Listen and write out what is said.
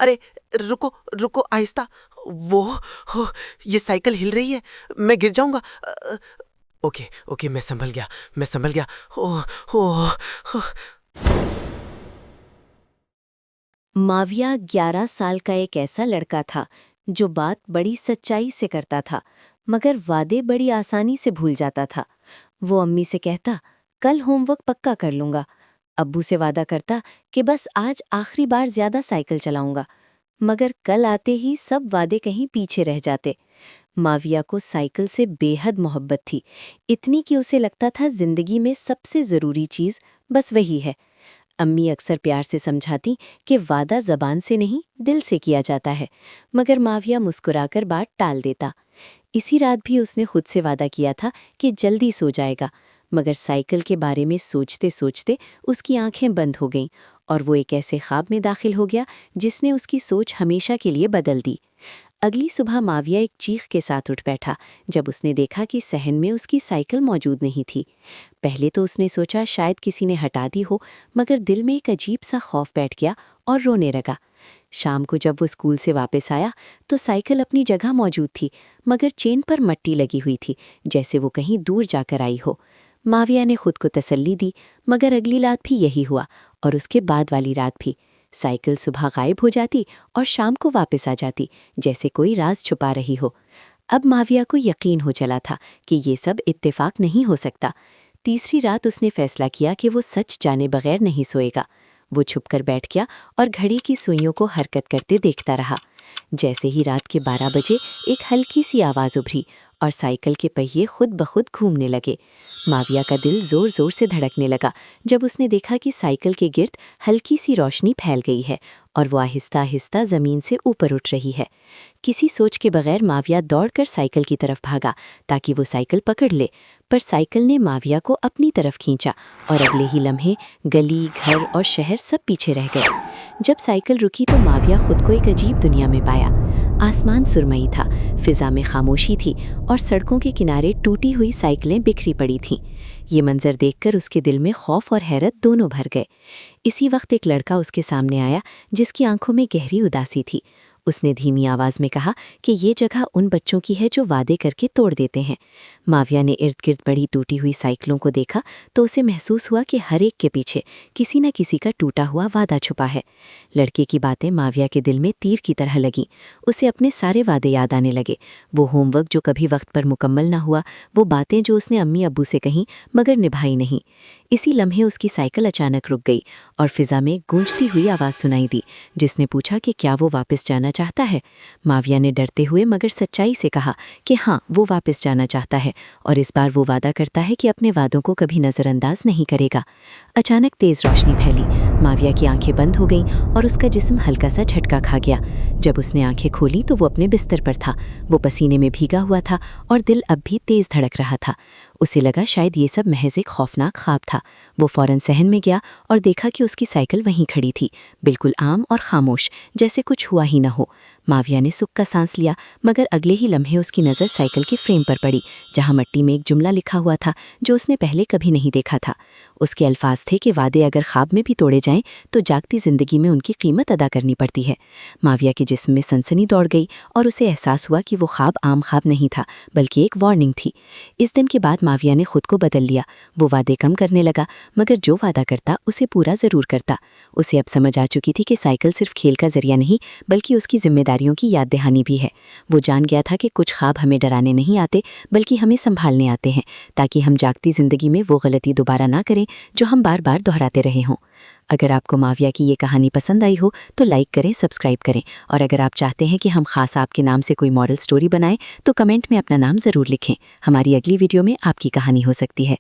ارے رکو رکو، آہستہ۔ وہ ہو، یہ سائیکل ہل رہی ہے، میں گر جاؤں گا۔ اوکے اوکے، میں سنبھل گیا۔ ماویہ 11 سال کا ایک ایسا لڑکا تھا جو بات بڑی سچائی سے کرتا تھا مگر وعدے بڑی آسانی سے بھول جاتا تھا۔ وہ امی سے کہتا کل ہوم ورک پکا کر لوں گا، ابو سے وعدہ کرتا کہ بس آج آخری بار زیادہ سائیکل چلاؤں گا، مگر کل آتے ہی سب وعدے کہیں پیچھے رہ جاتے۔ ماویہ کو سائیکل سے بے حد محبت تھی، اتنی کہ اسے لگتا تھا زندگی میں سب سے ضروری چیز بس وہی ہے۔ امی اکثر پیار سے سمجھاتی کہ وعدہ زبان سے نہیں دل سے کیا جاتا ہے، مگر ماویہ مسکرا کر بات ٹال دیتا۔ اسی رات بھی اس نے خود سے وعدہ کیا تھا کہ جلدی سو جائے گا، مگر سائیکل کے بارے میں سوچتے سوچتے اس کی آنکھیں بند ہو گئیں اور وہ ایک ایسے خواب میں داخل ہو گیا جس نے اس کی سوچ ہمیشہ کے لیے بدل دی۔ اگلی صبح ماویہ ایک چیخ کے ساتھ اٹھ بیٹھا جب اس نے دیکھا کہ صحن میں اس کی سائیکل موجود نہیں تھی۔ پہلے تو اس نے سوچا شاید کسی نے ہٹا دی ہو، مگر دل میں ایک عجیب سا خوف بیٹھ گیا اور رونے لگا۔ شام کو جب وہ اسکول سے واپس آیا تو سائیکل اپنی جگہ موجود تھی، مگر چین پر مٹی لگی ہوئی تھی جیسے وہ کہیں دور جا کر آئی ہو۔ ماویہ نے خود کو تسلی دی، مگر اگلی رات بھی یہی ہوا اور اس کے بعد والی رات بھی۔ سائیکل صبح غائب ہو جاتی اور شام کو واپس آ جاتی جیسے کوئی راز چھپا رہی ہو۔ اب ماویہ کو یقین ہو چلا تھا کہ یہ سب اتفاق نہیں ہو سکتا۔ تیسری رات اس نے فیصلہ کیا کہ وہ سچ جانے بغیر نہیں سوئے گا۔ وہ چھپ کر بیٹھ گیا اور گھڑی کی سوئیوں کو حرکت کرتے دیکھتا رہا۔ جیسے ہی رات کے 12 بجے ایک ہلکی سی آواز ابھری اور سائیکل کے پہیے خود بخود گھومنے لگے۔ ماویہ کا دل زور زور سے دھڑکنے لگا جب اس نے دیکھا کہ سائیکل کے گرد ہلکی سی روشنی پھیل گئی ہے اور وہ آہستہ آہستہ زمین سے اوپر اٹھ رہی ہے۔ کسی سوچ کے بغیر ماویہ دوڑ کر سائیکل کی طرف بھاگا تاکہ وہ سائیکل پکڑ لے، پر سائیکل نے ماویہ کو اپنی طرف کھینچا اور اگلے ہی لمحے گلی، گھر اور شہر سب پیچھے رہ گئے۔ جب سائیکل رکی تو ماویہ خود کو ایک عجیب دنیا میں پایا۔ آسمان سرمئی تھا، فضا میں خاموشی تھی اور سڑکوں کے کنارے ٹوٹی ہوئی سائیکلیں بکھری پڑی تھیں۔ یہ منظر دیکھ کر اس کے دل میں خوف اور حیرت دونوں بھر گئے۔ اسی وقت ایک لڑکا اس کے سامنے آیا جس کی آنکھوں میں گہری اداسی تھی۔ اس نے دھیمی آواز میں کہا کہ یہ جگہ ان بچوں کی ہے جو وعدے کر کے توڑ دیتے ہیں۔ ماویہ نے ارد گرد بڑی ٹوٹی ہوئی سائیکلوں کو دیکھا تو اسے محسوس ہوا کہ ہر ایک کے پیچھے کسی نہ کسی کا ٹوٹا ہوا وعدہ چھپا ہے۔ لڑکے کی باتیں ماویہ کے دل میں تیر کی طرح لگیں۔ اسے اپنے سارے وعدے یاد آنے لگے، وہ ہوم ورک جو کبھی وقت پر مکمل نہ ہوا، وہ باتیں جو اس نے امی ابو سے کہیں مگر نبھائی نہیں۔ اسی لمحے اس کی سائیکل اچانک رک گئی اور فضا میں گونجتی ہوئی آواز سنائی دی جس نے پوچھا کہ کیا وہ واپس جانا چاہتا ہے۔ ماویہ نے ڈرتے ہوئے مگر سچائی سے کہا کہ ہاں، وہ واپس جانا چاہتا ہے اور اس بار وہ وعدہ کرتا ہے کہ اپنے وعدوں کو کبھی نظر انداز نہیں کرے گا۔ اچانک تیز روشنی پھیلی، ماویہ کی آنکھیں بند ہو گئیں اور اس کا جسم ہلکا سا جھٹکا کھا گیا۔ جب اس نے آنکھیں کھولی تو وہ اپنے بستر پر تھا۔ وہ پسینے میں بھیگا ہوا تھا اور دل اب بھی تیز دھڑک رہا تھا۔ اسے لگا شاید یہ سب محض ایک خوفناک خواب تھا۔ وہ فوراً صحن میں گیا اور دیکھا کہ اس کی سائیکل وہیں کھڑی تھی، بالکل عام اور خاموش، جیسے کچھ ہوا ہی نہ ہو۔ ماویہ نے سکھ کا سانس لیا، مگر اگلے ہی لمحے اس کی نظر سائیکل کے فریم پر پڑی جہاں مٹی میں ایک جملہ لکھا ہوا تھا جو اس نے پہلے کبھی نہیں دیکھا تھا۔ اس کے الفاظ تھے کہ وعدے اگر خواب میں بھی توڑے جائیں تو جاگتی زندگی میں ان کی قیمت ادا کرنی پڑتی ہے۔ ماویہ کے جسم میں سنسنی دوڑ گئی اور اسے احساس ہوا کہ وہ خواب عام خواب نہیں تھا بلکہ ایک وارننگ تھی۔ اس دن کے بعد ماویہ نے خود کو بدل لیا۔ وہ وعدے کم کرنے لگا، مگر جو وعدہ کرتا اسے پورا ضرور کرتا۔ اسے اب سمجھ آ چکی تھی کہ سائیکل صرف کھیل کا ذریعہ نہیں بلکہ اس کی ذمہ داریوں کی یاد دہانی بھی ہے۔ وہ جان گیا تھا کہ کچھ خواب ہمیں ڈرانے نہیں آتے بلکہ ہمیں سنبھالنے آتے ہیں تاکہ ہم جاگتی زندگی میں وہ غلطی دوبارہ نہ کریں جو ہم بار بار دہراتے رہے ہوں۔ اگر آپ کو ماویہ کی یہ کہانی پسند آئی ہو تو لائک کریں، سبسکرائب کریں، اور اگر آپ چاہتے ہیں کہ ہم خاص آپ کے نام سے کوئی مورل سٹوری بنائیں تو کمنٹ میں اپنا نام ضرور لکھیں۔ ہماری اگلی ویڈیو میں آپ کی کہانی ہو سکتی ہے۔